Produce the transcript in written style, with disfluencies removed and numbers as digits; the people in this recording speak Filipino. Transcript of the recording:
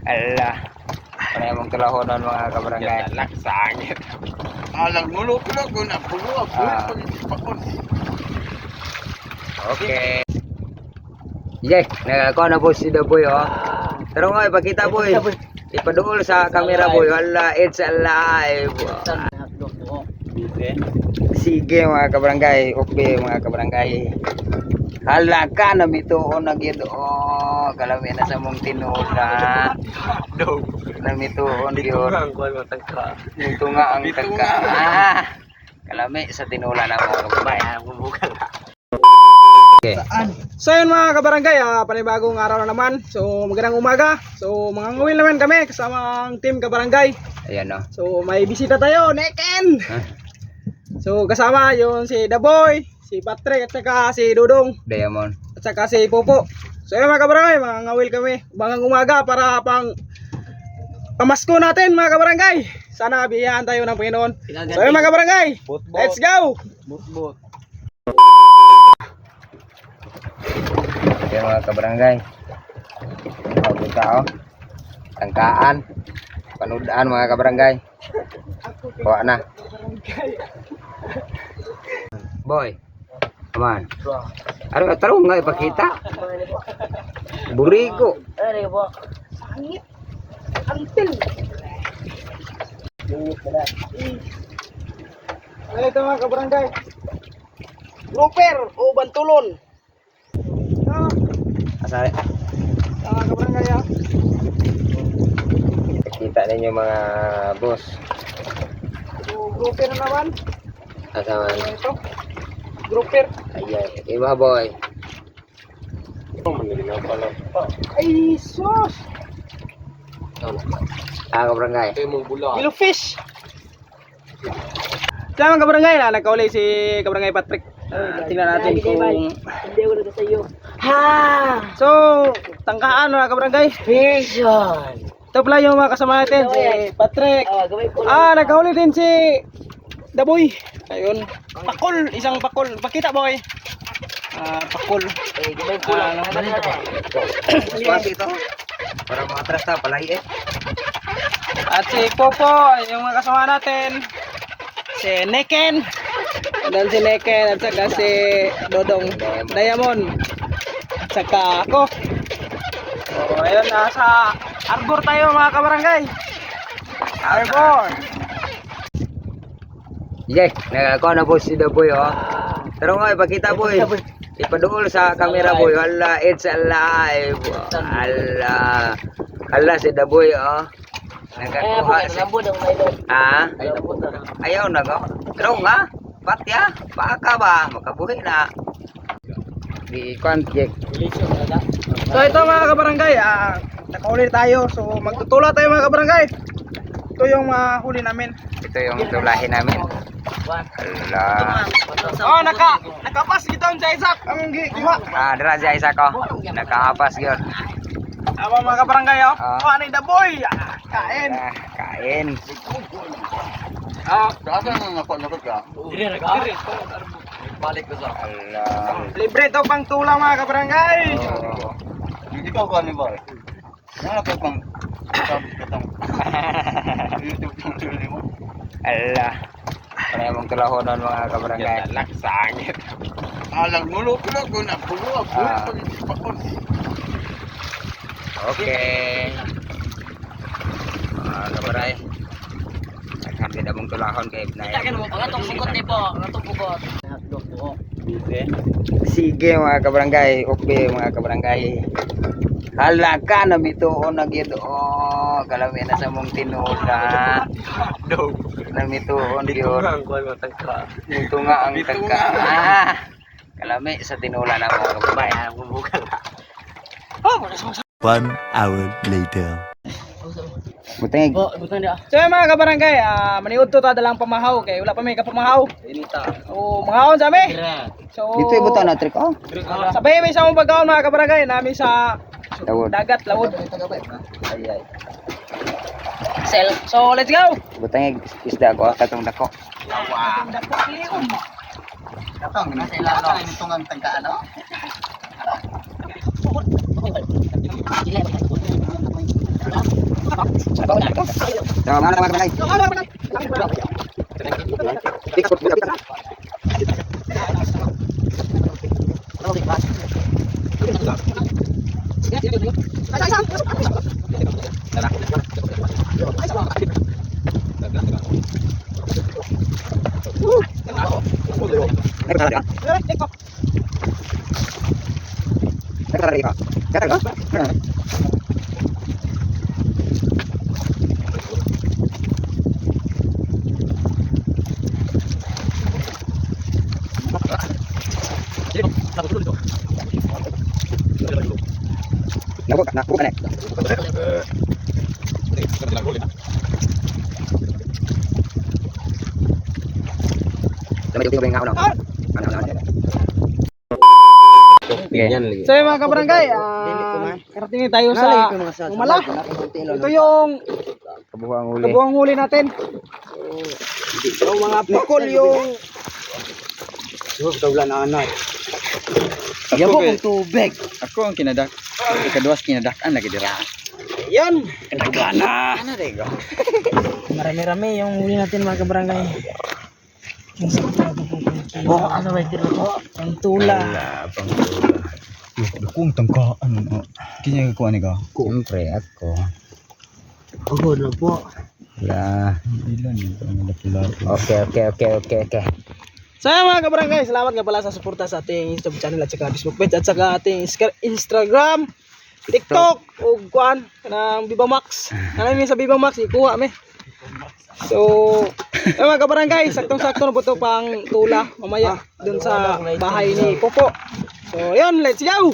Ala. Panay mong tulahonon mga kabarangay. Laksangit. Alang mulok-mulok ko na pulo. Okay. Jek, nakakuha na po si Daboy oh. Pero nga ipakita boy. Ipaduol sa camera boy. Wala, it's alive. Sige mga kabarangay. Okay mga kabarangay. Hala ka na bituon na gid oh. Kalami na sa mong tinula. Namituon gyud. Ito nga ang tagka. Kalami sa tinula na mga kabarangay. Okay. So yun mga kabarangay, panibagong araw na naman. So magandang umaga. So mga ngawil naman kami kasama ang team kabarangay. Ayan no. So may bisita tayo, Neken. So kasama yung si Daboy, si Patrick at saka si Dudong Diamond. at saka si Popo. So yun mga kabarangay, mga ngawil kami umagang umaga para pamasko natin mga kabarangay. Sana biyahan tayo ng Panginoon. So yun mga kabarangay, let's go! Okay mga kabarangay. Pagod tao. Tangkaan. Panudaan mga kabarangay. Bawa na. Boy. Aman. Ano tarong nga ipakita? Burigo. Sangit. Antil. Ano ito mga kabarangay? Grouper o bantulon. Asal. Mga kabarangay Kita ninyo mga boss. So grouper na naman. Asaman. Ano ito? Grouper. Ayan. Iba boy. Ay sus. Kabarangay. Yellowfish. Kaya mga kabarangay na nagkauli si kabarangay Patrick. Tingnan natin kung Hindi ako nagsasayo. so tangkaan mga kabarangay. Vision! Ito pala yung mga kasama natin si Patrick. Gawin ko Nagkauli din si Daboy. Ayun. Pakol, isang pakol. Pakita boy. Pakol. gawin ko lang. Swati ito. Para matras ta palay eh. At si Popo, yung mga kasama natin. Si Neken. Dan si Neken at saka si Dodong Diamond. At saka ako. So ayun, nasa Arbor tayo mga kabarangay. Arbor. Jek, nakakuha na po si Daboy oh. Pero nga ipakita boy. Ipaduol sa camera boy. Wala, it's alive. Ala. Ala si Daboy oh. Nakakuha si. Ayaw na go. Pero nga, patya, paaka ba? Makabuhi na. Di Jek. So ito mga kabarangay, nakauli tayo. So magtutula tayo mga kabarangay. Ito yung huli namin. Ito yung tulahin namin. Ala. Nakapas kita sa Isaac. Ang giwa. Dira siya isa ko. Nakahapas yun. Tama mga kabarangay oh. Ano yung Daboy? Kain. Kain. Saan na nakot ka? Balik ko sa. Ala. Libre to pang tula mga kabarangay. Oh. Ikaw ka ni ba? Ano ka pang katang YouTube channel mo? Ala. Panay mong tulahonon mga kabarangay. Laksangit. Alang mulok-mulok ko na pulo. Okay. Kabaray. Nagkampi na mong tulahon kay Ibnay. Ngatong pugot ni po. Ngatong pugot. Sige mga kabarangay. Okay mga kabarangay. Hala ka na bituon na gid oh. Kalami na sa mong tinula. Namituon gyud. Ito nga ang tagka. Kalami sa tinula na mga kabarangay. 1 hour later. Buteng. Butan dia. So yung mga kabarangay, maniud to ta dalang pamahaw kay wala pa may kapamahaw. O mangahon sa mi. So Dito ibutan na trick oh. sabay may isang pagkaon mga kabarangay namin sa Lawod. dagat lawod. Ay. Sel. So let's go. Buteng isda ko katong dako. Katong nasa ilalim nitong ang tangkaan no? Sila. So, mga kabarangay. Ikot mo. Naku ka na. So yung mga kabarangay, karating tayo sa Umala. Ito yung kabuhang huli natin. So mga pukol yung Yabo kong tubig. Ako ang kinadak. Ikaduas kinadakan lagi dira. yan. Nagana. Ano rego? Marami-rami yung huli natin mga kabarangay. Yung sa ano ba ito po? Ang tula. Kung tangkaan. Kanya ko ani ka? Siyempre ako. Pagod lang po. Wala. Ilan ito ang pula. Okay. So yan mga kabarangay, salamat nga pala sa suporta sa ating YouTube channel at saka Facebook page at saka ating Instagram, TikTok, o kuan ng Viva Max. Ano sa Viva Max ikuha me. So, mga kabarangay, saktong-sakto na po ito pang tula mamaya dun sa bahay ni Popo. So, yun, let's go!